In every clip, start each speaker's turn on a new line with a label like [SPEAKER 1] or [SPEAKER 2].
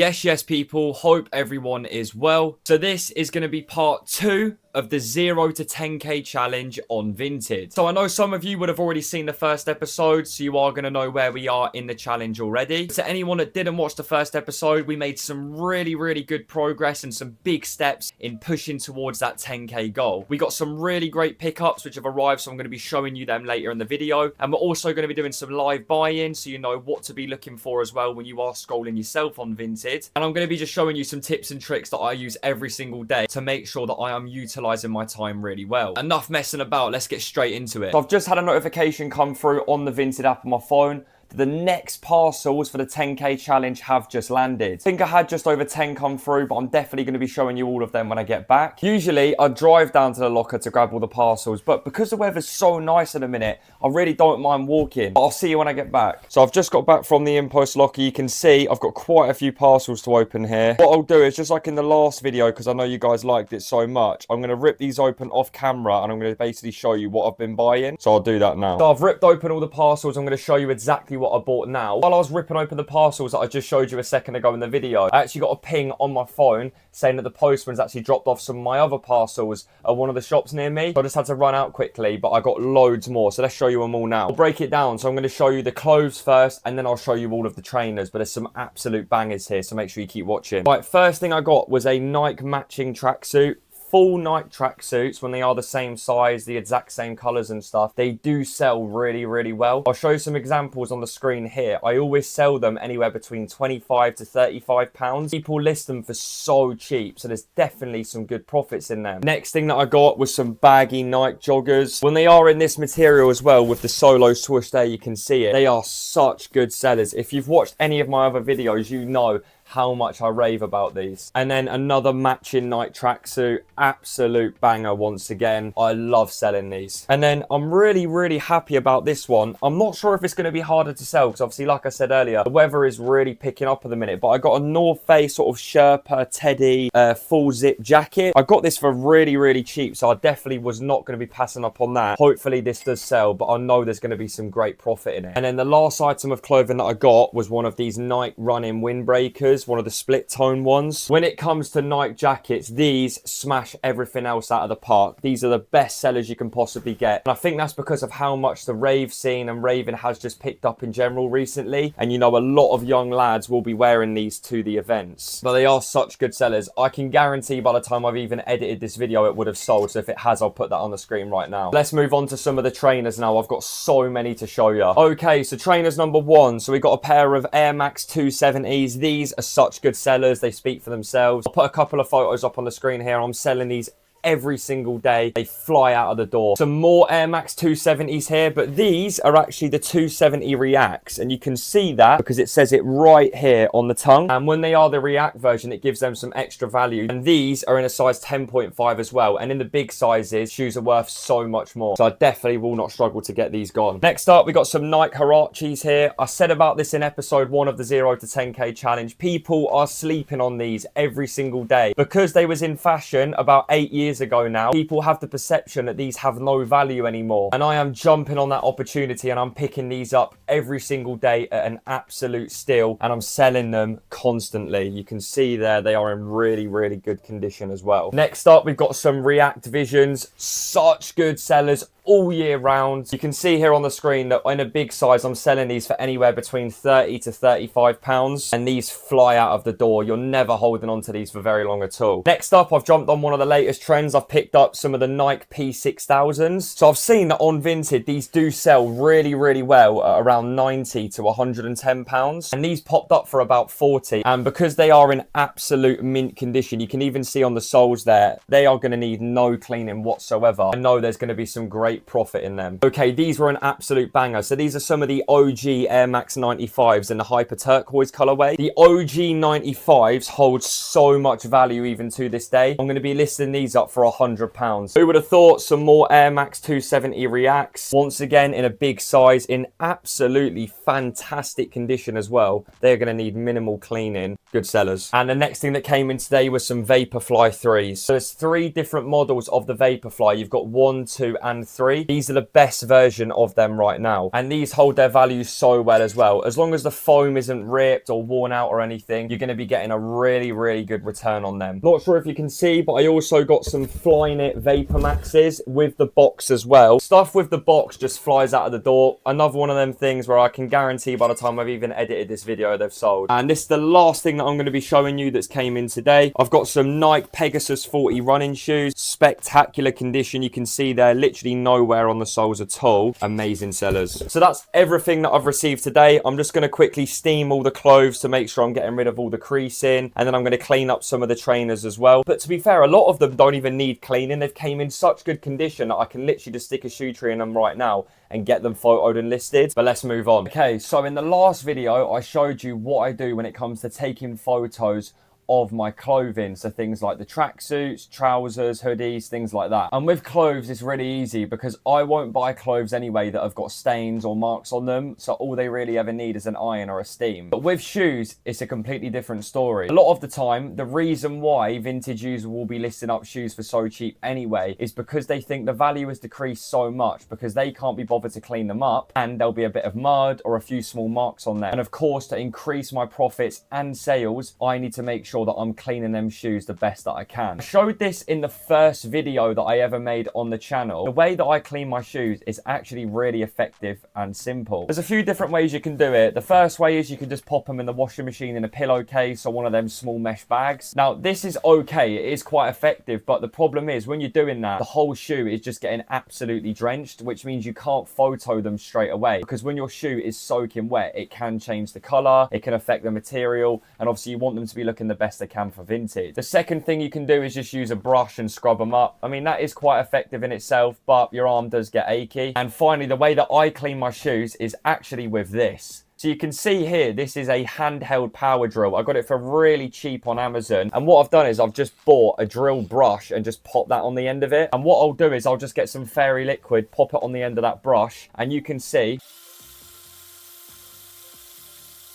[SPEAKER 1] Yes, people, hope everyone is well. So this is going to be part 2 of the 0 to 10k challenge on Vinted. So I know some of you would have already seen the first episode, so you are going to know where we are in the challenge already. To anyone that didn't watch the first episode, we made some really good progress and some big steps in pushing towards that 10k goal. We got some really great pickups which have arrived, so I'm going to be showing you them later in the video. And we're also going to be doing some live buy-in, so you know what to be looking for as well when you are scrolling yourself on Vinted. And I'm going to be just showing you some tips and tricks that I use every single day to make sure that I am utilizing my time really well. Enough messing about, let's get straight into it. So I've just had a notification come through on the Vinted app on my phone. The next parcels for the 10k challenge have just landed. I think I had just over 10 come through, but I'm definitely going to be showing you all of them when I get back. Usually I drive down to the locker to grab all the parcels, but because the weather's so nice in a minute, I really don't mind walking. But I'll see you when I get back. So I've just got back from the impost locker. You can see I've got quite a few parcels to open here. What I'll do is, just like in the last video, because I know you guys liked it so much, I'm going to rip these open off camera and I'm going to basically show you what I've been buying. So I'll do that now. So I've ripped open all the parcels. I'm going to show you exactly what I bought now. While I was ripping open the parcels that I just showed you a second ago in the video, I actually got a ping on my phone saying that the postman's actually dropped off some of my other parcels at one of the shops near me. So I just had to run out quickly, but I got loads more. So let's show you them all now. I'll break it down. So I'm going to show you the clothes first, and then I'll show you all of the trainers. But there's some absolute bangers here, so make sure you keep watching. Right, first thing I got was a Nike matching tracksuit. Full Nike tracksuits, when they are the same size, the exact same colors and stuff, they do sell really well. I'll show you some examples on the screen here. I always sell them anywhere between 25 to 35 pounds. People list them for so cheap, so there's definitely some good profits in them. Next thing that I got was some baggy Nike joggers. When they are in this material as well, with the solo swoosh there, you can see it. They are such good sellers. If you've watched any of my other videos, you know how much I rave about these. And then another matching Nike tracksuit, absolute banger once again. I love selling these. And then I'm really happy about this one. I'm not sure if it's going to be harder to sell, because obviously, like I said earlier, the weather is really picking up at the minute, but I got a North Face sort of Sherpa Teddy full zip jacket. I got this for really cheap, so I definitely was not going to be passing up on that. Hopefully this does sell, but I know there's going to be some great profit in it. And then the last item of clothing that I got was one of these Nike running windbreakers, one of the split tone ones. When it comes to Nike jackets, these smash everything else out of the park. These are the best sellers you can possibly get, and I think that's because of how much the rave scene and raving has just picked up in general recently. And you know, a lot of young lads will be wearing these to the events, but they are such good sellers. I can guarantee by the time I've even edited this video it would have sold, so if it has, I'll put that on the screen right now. Let's move on to some of the trainers now. I've got so many to show you. Okay, so trainers number 1. So we got a pair of Air Max 270s. These are such good sellers. They speak for themselves. I'll put a couple of photos up on the screen here. I'm selling these every single day. They fly out of the door. Some more Air Max 270s here, but these are actually the 270 Reacts, and you can see that because it says it right here on the tongue. And when they are the React version, it gives them some extra value. And these are in a size 10.5 as well, and in the big sizes, shoes are worth so much more, so I definitely will not struggle to get these gone. Next up, we got some Nike Huaraches here. I said about this in episode 1 of the 0 to 10k challenge. People are sleeping on these every single day because they was in fashion about 8 years ago now. People have the perception that these have no value anymore, and I am jumping on that opportunity, and I'm picking these up every single day at an absolute steal, and I'm selling them constantly. You can see there they are in really good condition as well. Next up, we've got some React Visions. Such good sellers all year round. You can see here on the screen that in a big size, I'm selling these for anywhere between 30 to 35 pounds, and these fly out of the door. You're never holding on to these for very long at all. Next up, I've jumped on one of the latest trends. I've picked up some of the Nike P6000s. So I've seen that on Vinted, these do sell really well at around 90 to 110 pounds, and these popped up for about 40. And because they are in absolute mint condition, you can even see on the soles there, they are going to need no cleaning whatsoever. I know there's going to be some great profit in them. Okay, these were an absolute banger. So these are some of the OG Air Max 95s in the hyper turquoise colorway. The OG 95s hold so much value even to this day. I'm going to be listing these up for £100. Who would have thought? Some more Air Max 270 Reacts, once again in a big size, in absolutely fantastic condition as well. They're going to need minimal cleaning. Good sellers. And the next thing that came in today was some Vaporfly 3s. So there's 3 different models of the Vaporfly. You've got 1, 2 and 3. 3. These are the best version of them right now, and these hold their value so well as well. As long as the foam isn't ripped or worn out or anything, you're going to be getting a really good return on them. Not sure if you can see, but I also got some Flyknit Vapor Maxes with the box as well. Stuff with the box just flies out of the door. Another one of them things where I can guarantee by the time I've even edited this video, they've sold. And this is the last thing that I'm going to be showing you that's came in today. I've got some Nike Pegasus 40 running shoes. Spectacular condition. You can see they're literally nowhere on the soles at all. Amazing sellers. So that's everything that I've received today. I'm just going to quickly steam all the clothes to make sure I'm getting rid of all the creasing, and then I'm going to clean up some of the trainers as well. But to be fair, a lot of them don't even need cleaning. They've came in such good condition that I can literally just stick a shoe tree in them right now and get them photoed and listed. But let's move on. Okay, so in the last video I showed you what I do when it comes to taking photos of my clothing, so things like the tracksuits, trousers, hoodies, things like that. And with clothes, it's really easy because I won't buy clothes anyway that have got stains or marks on them, so all they really ever need is an iron or a steam. But with shoes, it's a completely different story. A lot of the time, the reason why vintage users will be listing up shoes for so cheap anyway is because they think the value has decreased so much because they can't be bothered to clean them up, and there'll be a bit of mud or a few small marks on there. And of course, to increase my profits and sales, I need to make sure that I'm cleaning them shoes the best that I can. I showed this in the first video that I ever made on the channel. The way that I clean my shoes is actually really effective and simple. There's a few different ways you can do it. The first way is you can just pop them in the washing machine in a pillowcase or one of them small mesh bags. Now, this is okay. It is quite effective, but the problem is when you're doing that, the whole shoe is just getting absolutely drenched, which means you can't photo them straight away because when your shoe is soaking wet, it can change the color, it can affect the material, and obviously you want them to be looking the best they can for vintage. The second thing you can do is just use a brush and scrub them up. I mean, that is quite effective in itself, but your arm does get achy. And finally, the way that I clean my shoes is actually with this. So you can see here, this is a handheld power drill. I got it for really cheap on Amazon. And what I've done is I've just bought a drill brush and just popped that on the end of it. And what I'll do is I'll just get some fairy liquid, pop it on the end of that brush, and you can see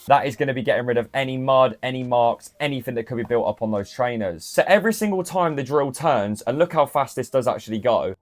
[SPEAKER 1] that is going to be getting rid of any mud, any marks, anything that could be built up on those trainers. So every single time the drill turns, and look how fast this does actually go.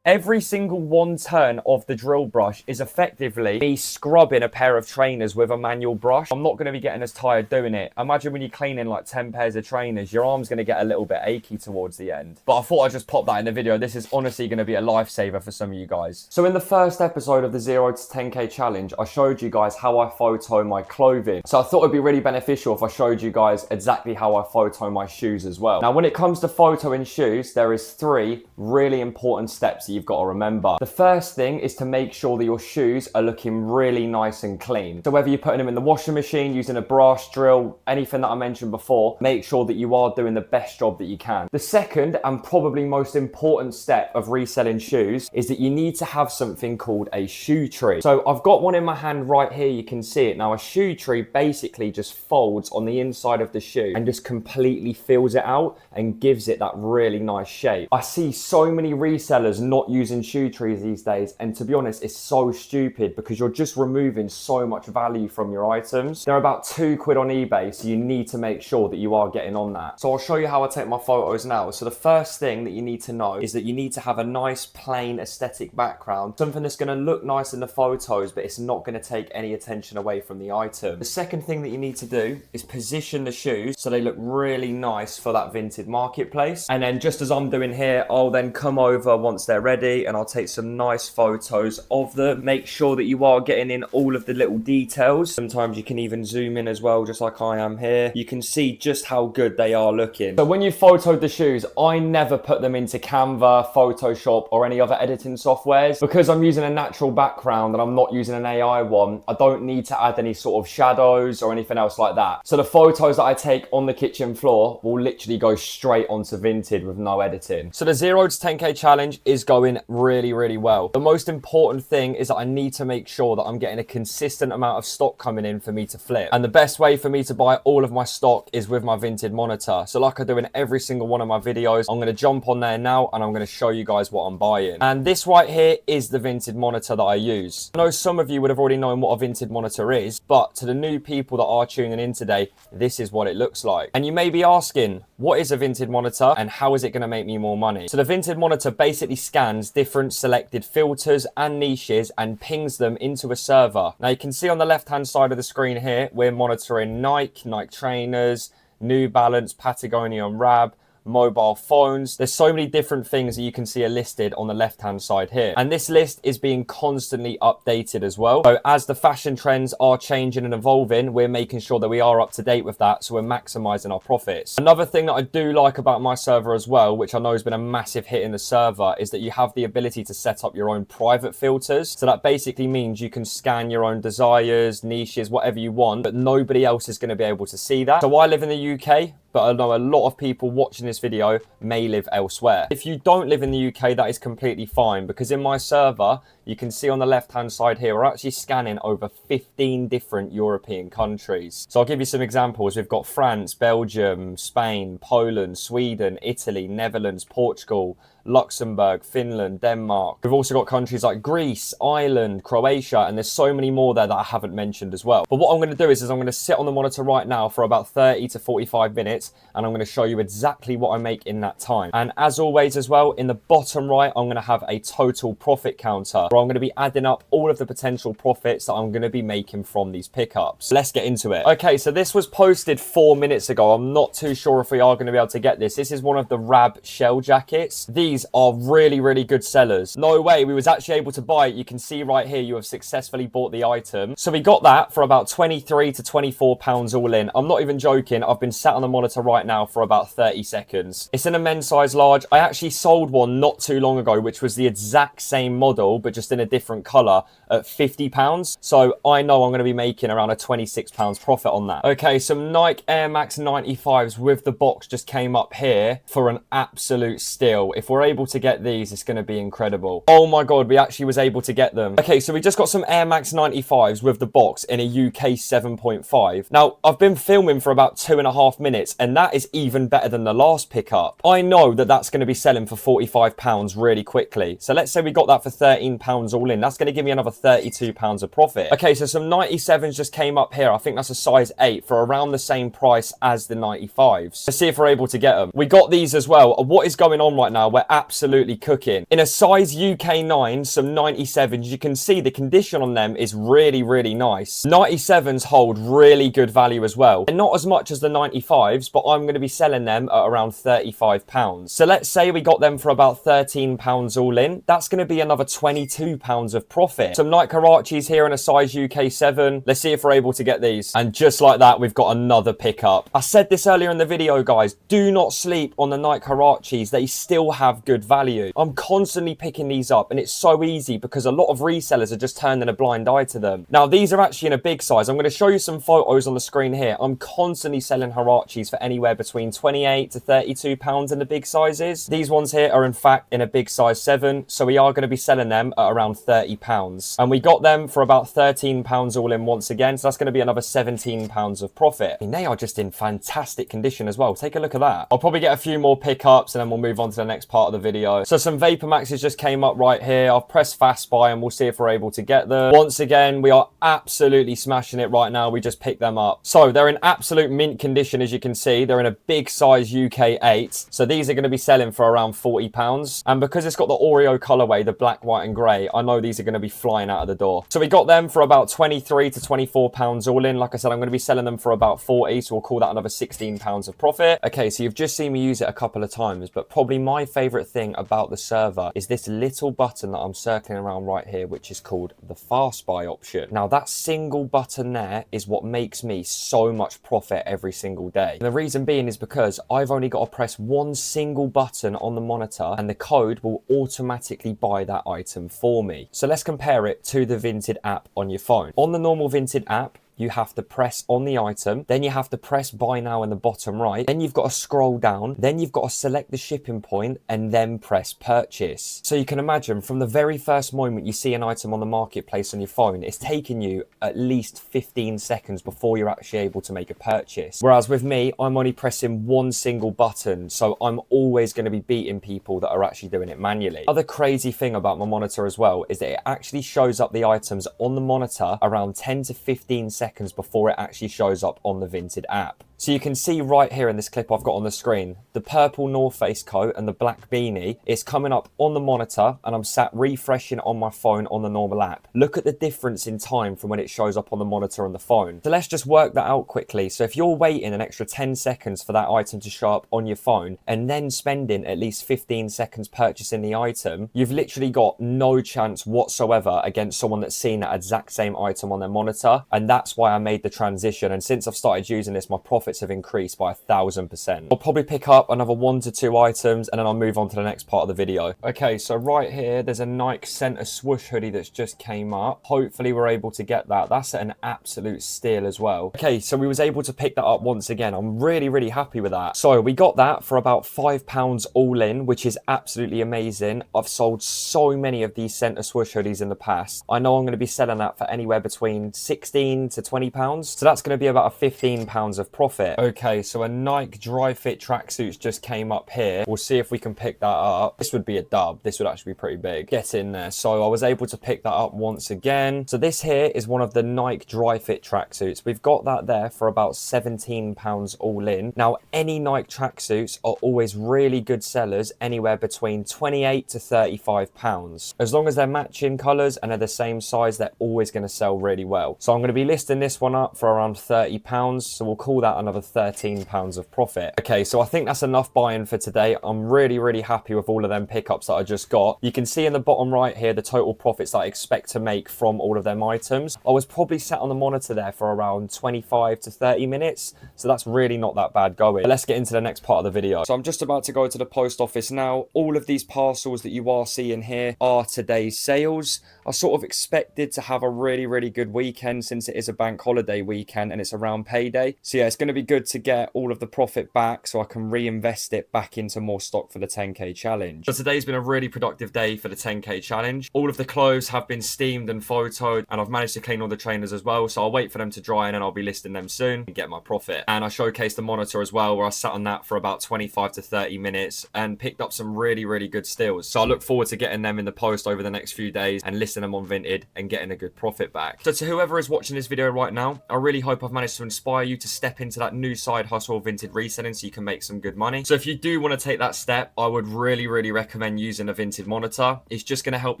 [SPEAKER 1] Every single one turn of the drill brush is effectively me scrubbing a pair of trainers with a manual brush. I'm not going to be getting as tired doing it. Imagine when you're cleaning like 10 pairs of trainers, your arm's going to get a little bit achy towards the end. But I thought I'd just pop that in the video. This is honestly going to be a lifesaver for some of you guys. So in the first episode of the 0 to 10k challenge, I showed you guys how I photo my clothing. So I thought it'd be really beneficial if I showed you guys exactly how I photo my shoes as well. Now, when it comes to photoing shoes, there is 3 really important steps you've got to remember. The first thing is to make sure that your shoes are looking really nice and clean. So whether you're putting them in the washing machine, using a brush, drill, anything that I mentioned before, make sure that you are doing the best job that you can. The second and probably most important step of reselling shoes is that you need to have something called a shoe tree. So I've got one in my hand right here, you can see it. Now a shoe tree basically just folds on the inside of the shoe and just completely fills it out and gives it that really nice shape. I see so many resellers not using shoe trees these days, and to be honest, it's so stupid because you're just removing so much value from your items. They're about £2 on eBay, so you need to make sure that you are getting on that. So I'll show you how I take my photos now. So the first thing that you need to know is that you need to have a nice plain aesthetic background, something that's going to look nice in the photos but it's not going to take any attention away from the item. The second thing that you need to do is position the shoes so they look really nice for that Vinted marketplace. And then just as I'm doing here, I'll then come over once they're ready and I'll take some nice photos of them. Make sure that you are getting in all of the little details. Sometimes you can even zoom in as well, just like I am here. You can see just how good they are looking. So when you photoed the shoes, I never put them into Canva, Photoshop, or any other editing softwares. Because I'm using a natural background and I'm not using an AI one, I don't need to add any sort of shadows or anything else like that. So the photos that I take on the kitchen floor will literally go straight onto Vinted with no editing. So the 0 to 10k challenge is going really well. The most important thing is that I need to make sure that I'm getting a consistent amount of stock coming in for me to flip. And the best way for me to buy all of my stock is with my Vinted monitor. So like I do in every single one of my videos, I'm going to jump on there now and I'm going to show you guys what I'm buying. And this right here is the Vinted monitor that I use. I know some of you would have already known what a Vinted monitor is, but to the new people that are tuning in today, this is what it looks like. And you may be asking, what is a Vinted monitor and how is it going to make me more money? So the Vinted monitor basically scans scans different selected filters and niches and pings them into a server. Now you can see on the left hand side of the screen here, we're monitoring Nike trainers, New Balance, Patagonia and Rab, mobile phones. There's so many different things that you can see are listed on the left hand side here, and this list is being constantly updated as well. So as the fashion trends are changing and evolving, we're making sure that we are up to date with that, so we're maximizing our profits. Another thing that I do like about my server as well, which I know has been a massive hit in the server, is that you have the ability to set up your own private filters. So that basically means you can scan your own desires, niches, whatever you want, but nobody else is going to be able to see that. So I live in the UK, but I know a lot of people watching this video may live elsewhere. If you don't live in the UK, that is completely fine, because in my server, you can see on the left-hand side here, we're actually scanning over 15 different European countries. So I'll give you some examples. We've got France, Belgium, Spain, Poland, Sweden, Italy, Netherlands, Portugal, Luxembourg, Finland, Denmark. We've also got countries like Greece, Ireland, Croatia, and there's so many more there that I haven't mentioned as well. But what I'm going to do is I'm going to sit on the monitor right now for about 30 to 45 minutes, and I'm going to show you exactly what I make in that time. And as always as well, in the bottom right, I'm going to have a total profit counter, where I'm going to be adding up all of the potential profits that I'm going to be making from these pickups. Let's get into it. Okay, so this was posted 4 minutes ago. I'm not too sure if we are going to be able to get this. This is one of the Rab shell jackets. These are really, really good sellers. No way, we was actually able to buy it. You can see right here, you have successfully bought the item. So we got that for about 23 to 24 pounds all in. I'm not even joking. I've been sat on the monitor right now for about 30 seconds. It's in a men's size large. I actually sold one not too long ago, which was the exact same model, but just in a different color at 50 pounds. So I know I'm going to be making around a 26 pounds profit on that. Okay, some Nike Air Max 95s with the box just came up here for an absolute steal. If we're able to get these, it's going to be incredible. Oh my god, we actually was able to get them. Okay, so we just got some Air Max 95s with the box in a UK 7.5. Now, I've been filming for about 2.5 minutes, and that is even better than the last pickup. I know that that's going to be selling for 45 pounds really quickly. So let's say we got that for 13 pounds all in. That's going to give me another 32 pounds of profit. Okay, so some 97s just came up here. I think that's a size 8 for around the same price as the 95s. Let's see if we're able to get them. We got these as well. What is going on right now? We're absolutely cooking. In a size UK 9, some 97s, you can see the condition on them is really, really nice. 97s hold really good value as well. And not as much as the 95s, but I'm going to be selling them at around 35 pounds. So let's say we got them for about 13 pounds all in. That's going to be another 22 pounds of profit. Some Nike Karachis here in a size UK 7. Let's see if we're able to get these. And just like that, we've got another pickup. I said this earlier in the video, guys. Do not sleep on the Nike Karachis. They still have good value. I'm constantly picking these up, and it's so easy because a lot of resellers are just turning a blind eye to them. Now, these are actually in a big size. I'm going to show you some photos on the screen here. I'm constantly selling Harachis for anywhere between 28 to 32 pounds in the big sizes. These ones here are in fact in a big size 7, so we are going to be selling them at around 30 pounds. And we got them for about 13 pounds all in once again, so that's going to be another 17 pounds of profit. I mean, they are just in fantastic condition as well. Take a look at that. I'll probably get a few more pickups and then we'll move on to the next part of the video. So some Vapor Maxes just came up right here. I've pressed fast buy and we'll see if we're able to get them. Once again, we are absolutely smashing it right now. We just picked them up. So they're in absolute mint condition, as you can see. They're in a big size UK 8. So these are going to be selling for around 40 pounds. And because it's got the Oreo colorway, the black, white and grey, I know these are going to be flying out of the door. So we got them for about 23 to 24 pounds all in. Like I said, I'm going to be selling them for about 40. So we'll call that another 16 pounds of profit. Okay, so you've just seen me use it a couple of times, but probably my favorite thing about the server is this little button that I'm circling around right here, which is called the fast buy option. Now that single button there is what makes me so much profit every single day. And the reason being is because I've only got to press one single button on the monitor and the code will automatically buy that item for me. So let's compare it to the Vinted app on your phone. On the normal Vinted app, you have to press on the item, then you have to press buy now in the bottom right, then you've got to scroll down, then you've got to select the shipping point and then press purchase. So you can imagine from the very first moment you see an item on the marketplace on your phone, it's taking you at least 15 seconds before you're actually able to make a purchase. Whereas with me, I'm only pressing one single button, so I'm always going to be beating people that are actually doing it manually. Other crazy thing about my monitor as well is that it actually shows up the items on the monitor around 10 to 15 seconds before it actually shows up on the Vinted app. So you can see right here in this clip I've got on the screen, the purple North Face coat and the black beanie is coming up on the monitor and I'm sat refreshing on my phone on the normal app. Look at the difference in time from when it shows up on the monitor on the phone. So let's just work that out quickly. So if you're waiting an extra 10 seconds for that item to show up on your phone and then spending at least 15 seconds purchasing the item, you've literally got no chance whatsoever against someone that's seen that exact same item on their monitor. And that's why I made the transition. And since I've started using this, my profits have increased by 1000%. I'll probably pick up another 1 to 2 items and then I'll move on to the next part of the video. Okay, so right here, there's a Nike Center swoosh hoodie that's just came up. Hopefully we're able to get that. That's an absolute steal as well. Okay, so we was able to pick that up once again. I'm really happy with that. So we got that for about £5 all in, which is absolutely amazing. I've sold so many of these Center swoosh hoodies in the past. I know I'm going to be selling that for anywhere between 16 to 20 pounds. So that's going to be about a 15 pounds of profit. Okay, so a Nike dry fit tracksuits just came up here. We'll see if we can pick that up. This would be a dub. This would actually be pretty big. Get in there. So I was able to pick that up once again. So this here is one of the Nike dry fit tracksuits. We've got that there for about 17 pounds all in. Now, any Nike tracksuits are always really good sellers, anywhere between 28 to 35 pounds. As long as they're matching colors and are the same size, they're always going to sell really well. So I'm going to be listing this one up for around 30 pounds. So we'll call that another 13 pounds of profit. Okay, so I think that's enough buying for today. I'm really happy with all of them pickups that I just got. You can see in the bottom right here the total profits that I expect to make from all of them items. I was probably sat on the monitor there for around 25 to 30 minutes. So that's really not that bad going. But let's get into the next part of the video. So I'm just about to go to the post office now. All of these parcels that you are seeing here are today's sales. I sort of expected to have a really good weekend since it is a bank holiday weekend and it's around payday. So yeah, it's going to be good to get all of the profit back so I can reinvest it back into more stock for the 10k challenge. So today's been a really productive day for the 10k challenge. All of the clothes have been steamed and photoed and I've managed to clean all the trainers as well. So I'll wait for them to dry and then I'll be listing them soon and get my profit. And I showcased the monitor as well where I sat on that for about 25 to 30 minutes and picked up some really good steals. So I look forward to getting them in the post over the next few days and listing them on Vinted and getting a good profit back. So to whoever is watching this video right now, I really hope I've managed to inspire you to step into that new side hustle of Vinted reselling so you can make some good money. So if you do want to take that step, I would really recommend using a Vinted monitor. It's just going to help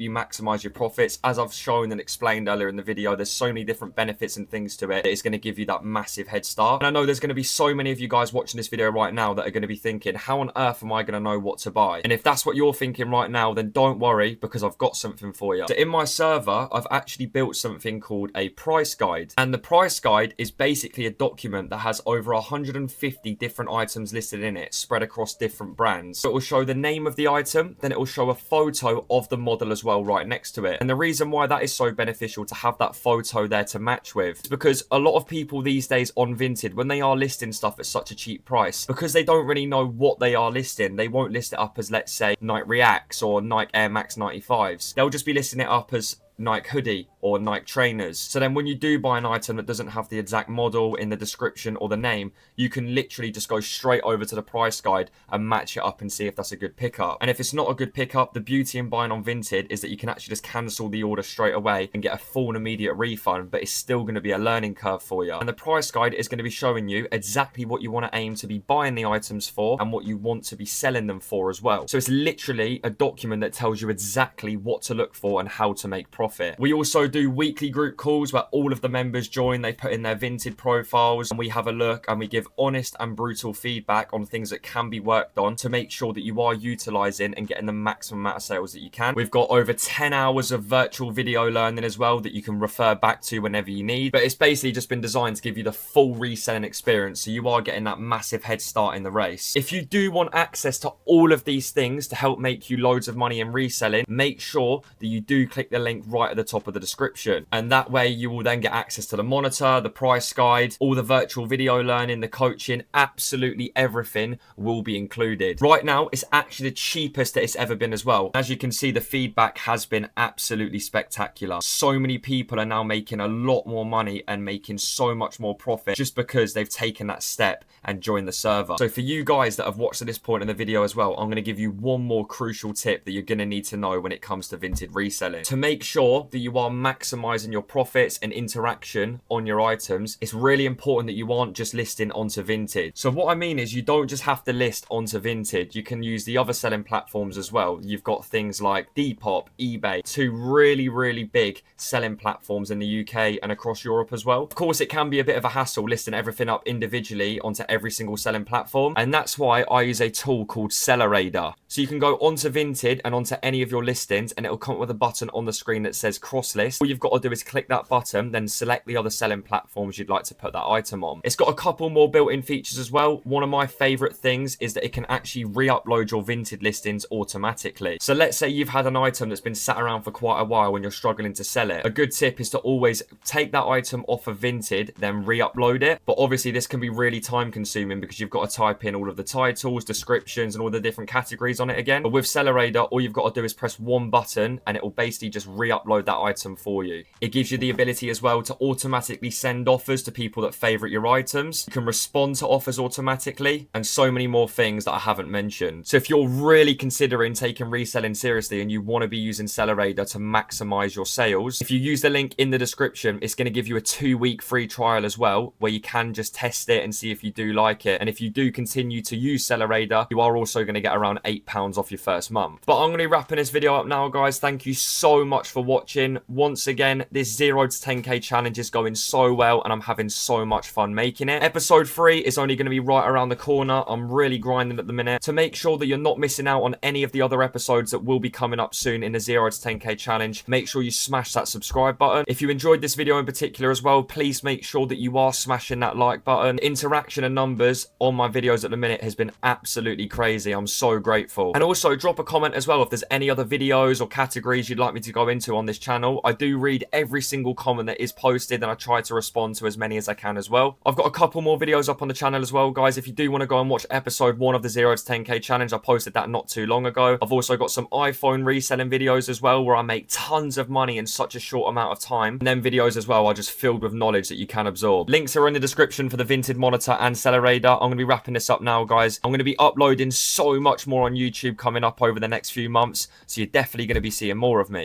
[SPEAKER 1] you maximize your profits. As I've shown and explained earlier in the video, there's so many different benefits and things to it. It's going to give you that massive head start. And I know there's going to be so many of you guys watching this video right now that are going to be thinking, how on earth am I going to know what to buy? And if that's what you're thinking right now, then don't worry because I've got something for you. So in my server, I've actually built something called a price guide. And the price guide is basically a document that has over 150 different items listed in it, spread across different brands. So it will show the name of the item, then it will show a photo of the model as well right next to it. And the reason why that is so beneficial to have that photo there to match with is because a lot of people these days on Vinted, when they are listing stuff at such a cheap price, because they don't really know what they are listing, they won't list it up as, let's say, Nike Reacts or Nike Air Max 95s. They'll just be listing it up as Nike hoodie or Nike trainers. So then when you do buy an item that doesn't have the exact model in the description or the name, you can literally just go straight over to the price guide and match it up and see if that's a good pickup. And if it's not a good pickup, the beauty in buying on Vinted is that you can actually just cancel the order straight away and get a full and immediate refund, but it's still going to be a learning curve for you. And the price guide is going to be showing you exactly what you want to aim to be buying the items for and what you want to be selling them for as well. So it's literally a document that tells you exactly what to look for and how to make profit. We also do weekly group calls where all of the members join, they put in their Vinted profiles and we have a look and we give honest and brutal feedback on things that can be worked on to make sure that you are utilizing and getting the maximum amount of sales that you can. We've got over 10 hours of virtual video learning as well that you can refer back to whenever you need, but it's basically just been designed to give you the full reselling experience, so you are getting that massive head start in the race. If you do want access to all of these things to help make you loads of money in reselling, make sure that you do click the link right at the top of the description, and that way you will then get access to the monitor, the price guide, all the virtual video learning, the coaching, absolutely everything will be included. Right now it's actually the cheapest that it's ever been as well. As you can see, the feedback has been absolutely spectacular. So many people are now making a lot more money and making so much more profit just because they've taken that step and joined the server. So for you guys that have watched to this point in the video as well, I'm going to give you one more crucial tip that you're going to need to know when it comes to Vinted reselling. To make sure that you are maximizing your profits and interaction on your items, it's really important that you aren't just listing onto Vinted. So what I mean is you don't just have to list onto Vinted. You can use the other selling platforms as well. You've got things like Depop, eBay, two really big selling platforms in the UK and across Europe as well. Of course, it can be a bit of a hassle listing everything up individually onto every single selling platform, and that's why I use a tool called Radar. So you can go onto Vinted and onto any of your listings, and it'll come up with a button on the screen that says cross list. All you've got to do is click that button, then select the other selling platforms you'd like to put that item on. It's got a couple more built-in features as well. One of my favorite things is that it can actually re-upload your Vinted listings automatically. So let's say you've had an item that's been sat around for quite a while when you're struggling to sell it. A good tip is to always take that item off of Vinted, then re-upload it. But obviously this can be really time consuming because you've got to type in all of the titles, descriptions, and all the different categories on it again. But with Radar, all you've got to do is press one button and it will basically just re-upload that item for you. It gives you the ability as well to automatically send offers to people that favorite your items. You can respond to offers automatically, and so many more things that I haven't mentioned. So if you're really considering taking reselling seriously and you want to be using Radar to maximize your sales, if you use the link in the description, it's going to give you a 2-week free trial as well, where you can just test it and see if you do like it. And if you do continue to use Radar, you are also going to get around £8 off your first month. But I'm going to be wrapping this video up now, guys. Thank you so much for watching. Once again, this 0 to 10k challenge is going so well and I'm having so much fun making it. Episode 3 is only going to be right around the corner. I'm really grinding at the minute. To make sure that you're not missing out on any of the other episodes that will be coming up soon in the 0 to 10k challenge, make sure you smash that subscribe button. If you enjoyed this video in particular as well, please make sure that you are smashing that like button. Interaction and numbers on my videos at the minute has been absolutely crazy. I'm so grateful. And also drop a comment as well if there's any other videos or categories you'd like me to go into on this channel. I do read every single comment that is posted and I try to respond to as many as I can as well. I've got a couple more videos up on the channel as well, guys. If you do want to go and watch episode 1 of the 0 to 10k challenge, I posted that not too long ago. I've also got some iPhone reselling videos as well where I make tons of money in such a short amount of time. And then videos as well are just filled with knowledge that you can absorb. Links are in the description for the Vinted monitor and Radar. I'm going to be wrapping this up now, guys. I'm going to be uploading so much more on YouTube coming up over the next few months, so you're definitely going to be seeing more of me.